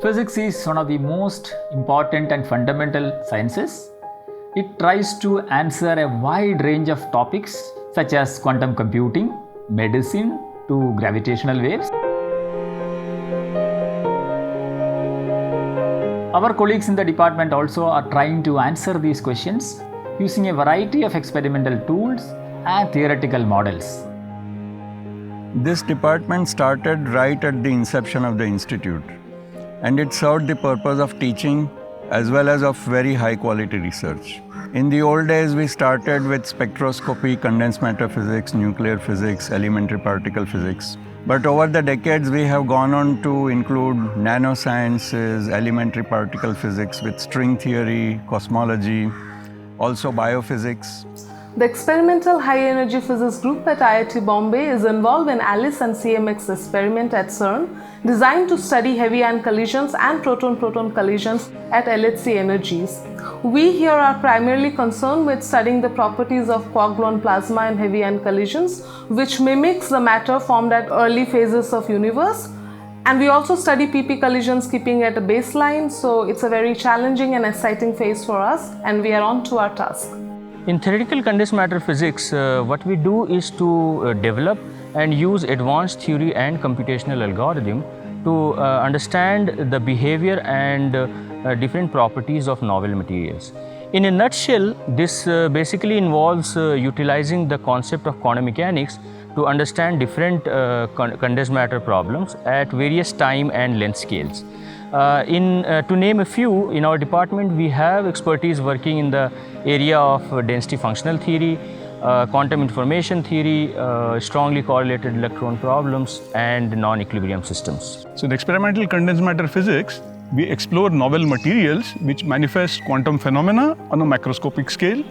Physics is one of the most important and fundamental sciences. It tries to answer a wide range of topics such as quantum computing, medicine to gravitational waves. Our colleagues in the department also are trying to answer these questions using a variety of experimental tools and theoretical models. This department started right at the inception of the institute, and it served the purpose of teaching as well as of very high quality research. In the old days, we started with spectroscopy, condensed matter physics, nuclear physics, elementary particle physics. But over the decades, we have gone on to include nanosciences, elementary particle physics with string theory, cosmology, also biophysics. The Experimental High Energy Physics Group at IIT Bombay is involved in ALICE and CMX experiment at CERN, designed to study heavy ion collisions and proton-proton collisions at LHC energies. We here are primarily concerned with studying the properties of quark-gluon plasma in heavy ion collisions, which mimics the matter formed at early phases of universe. And we also study PP collisions keeping at a baseline, so it's a very challenging and exciting phase for us, and we are on to our task. In theoretical condensed matter physics, what we do is to develop and use advanced theory and computational algorithm to understand the behavior and different properties of novel materials. In a nutshell, this basically involves utilizing the concept of quantum mechanics to understand different condensed matter problems at various time and length scales. To name a few, in our department we have expertise working in the area of density functional theory, quantum information theory, strongly correlated electron problems, and non-equilibrium systems. So in experimental condensed matter physics, we explore novel materials which manifest quantum phenomena on a macroscopic scale.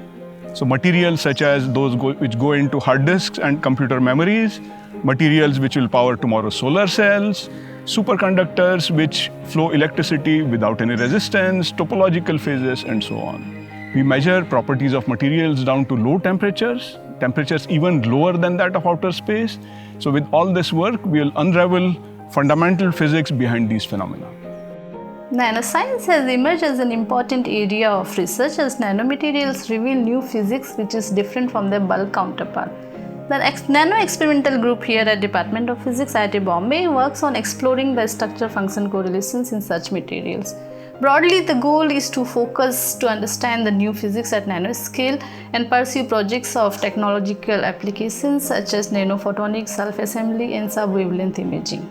So materials such as those which go into hard disks and computer memories, materials which will power tomorrow's solar cells, superconductors which flow electricity without any resistance, topological phases, and so on. We measure properties of materials down to low temperatures even lower than that of outer space. So with all this work, we will unravel fundamental physics behind these phenomena. Nanoscience has emerged as an important area of research as nanomaterials reveal new physics which is different from their bulk counterpart. The Nano Experimental Group here at Department of Physics, IIT Bombay works on exploring the structure-function correlations in such materials. Broadly, the goal is to focus to understand the new physics at nanoscale and pursue projects of technological applications such as nanophotonics, self-assembly, and sub-wavelength imaging.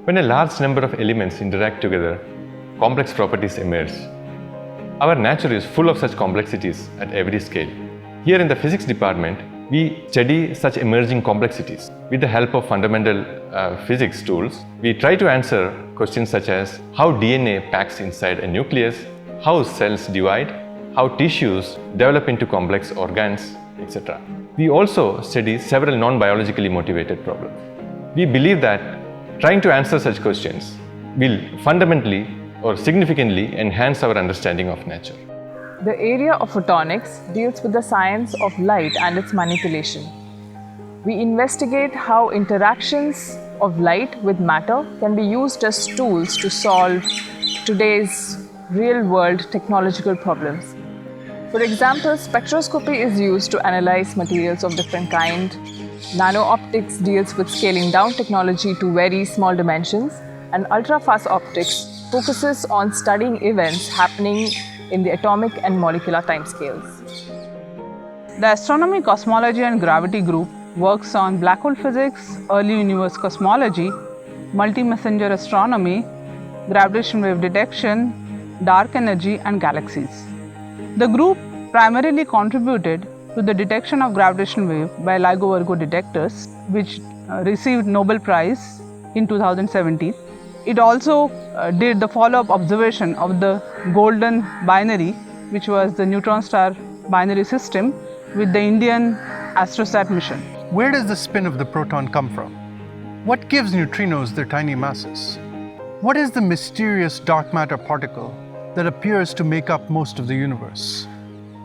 When a large number of elements interact together, complex properties emerge. Our nature is full of such complexities at every scale. Here in the physics department, we study such emerging complexities. With the help of fundamental physics tools, we try to answer questions such as how DNA packs inside a nucleus, how cells divide, how tissues develop into complex organs, etc. We also study several non-biologically motivated problems. We believe that trying to answer such questions will fundamentally or significantly enhance our understanding of nature. The area of photonics deals with the science of light and its manipulation. We investigate how interactions of light with matter can be used as tools to solve today's real-world technological problems. For example, spectroscopy is used to analyze materials of different kinds. Nano-optics deals with scaling down technology to very small dimensions, and ultra-fast optics focuses on studying events happening in the atomic and molecular timescales. The Astronomy, Cosmology and Gravity Group works on black hole physics, early universe cosmology, multi-messenger astronomy, gravitational wave detection, dark energy and galaxies. The group primarily contributed to the detection of gravitational wave by LIGO Virgo detectors, which received Nobel Prize in 2017. It also did the follow-up observation of the golden binary, which was the neutron star binary system, with the Indian Astrosat mission. Where does the spin of the proton come from? What gives neutrinos their tiny masses? What is the mysterious dark matter particle that appears to make up most of the universe?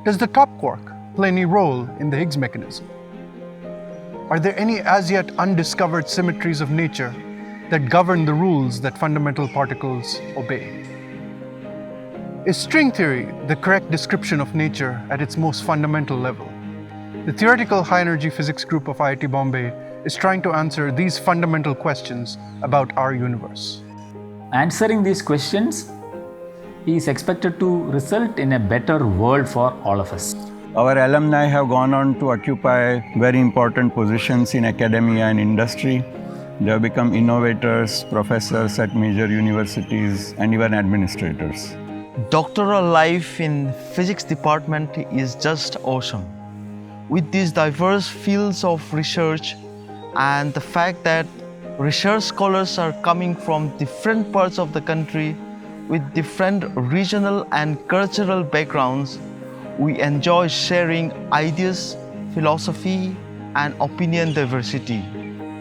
Does the top quark play any role in the Higgs mechanism? Are there any as yet undiscovered symmetries of nature that govern the rules that fundamental particles obey. Is string theory the correct description of nature at its most fundamental level? The theoretical high-energy physics group of IIT Bombay is trying to answer these fundamental questions about our universe. Answering these questions is expected to result in a better world for all of us. Our alumni have gone on to occupy very important positions in academia and industry. They have become innovators, professors at major universities, and even administrators. Doctoral life in physics department is just awesome. With these diverse fields of research and the fact that research scholars are coming from different parts of the country with different regional and cultural backgrounds, we enjoy sharing ideas, philosophy, and opinion diversity.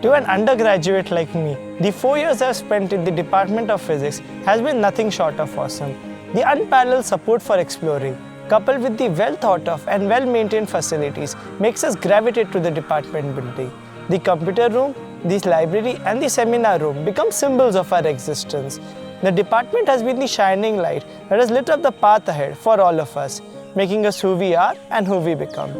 To an undergraduate like me, the 4 years I've spent in the Department of Physics has been nothing short of awesome. The unparalleled support for exploring, coupled with the well thought of and well maintained facilities, makes us gravitate to the department building. The computer room, the library, and the seminar room become symbols of our existence. The department has been the shining light that has lit up the path ahead for all of us, making us who we are and who we become.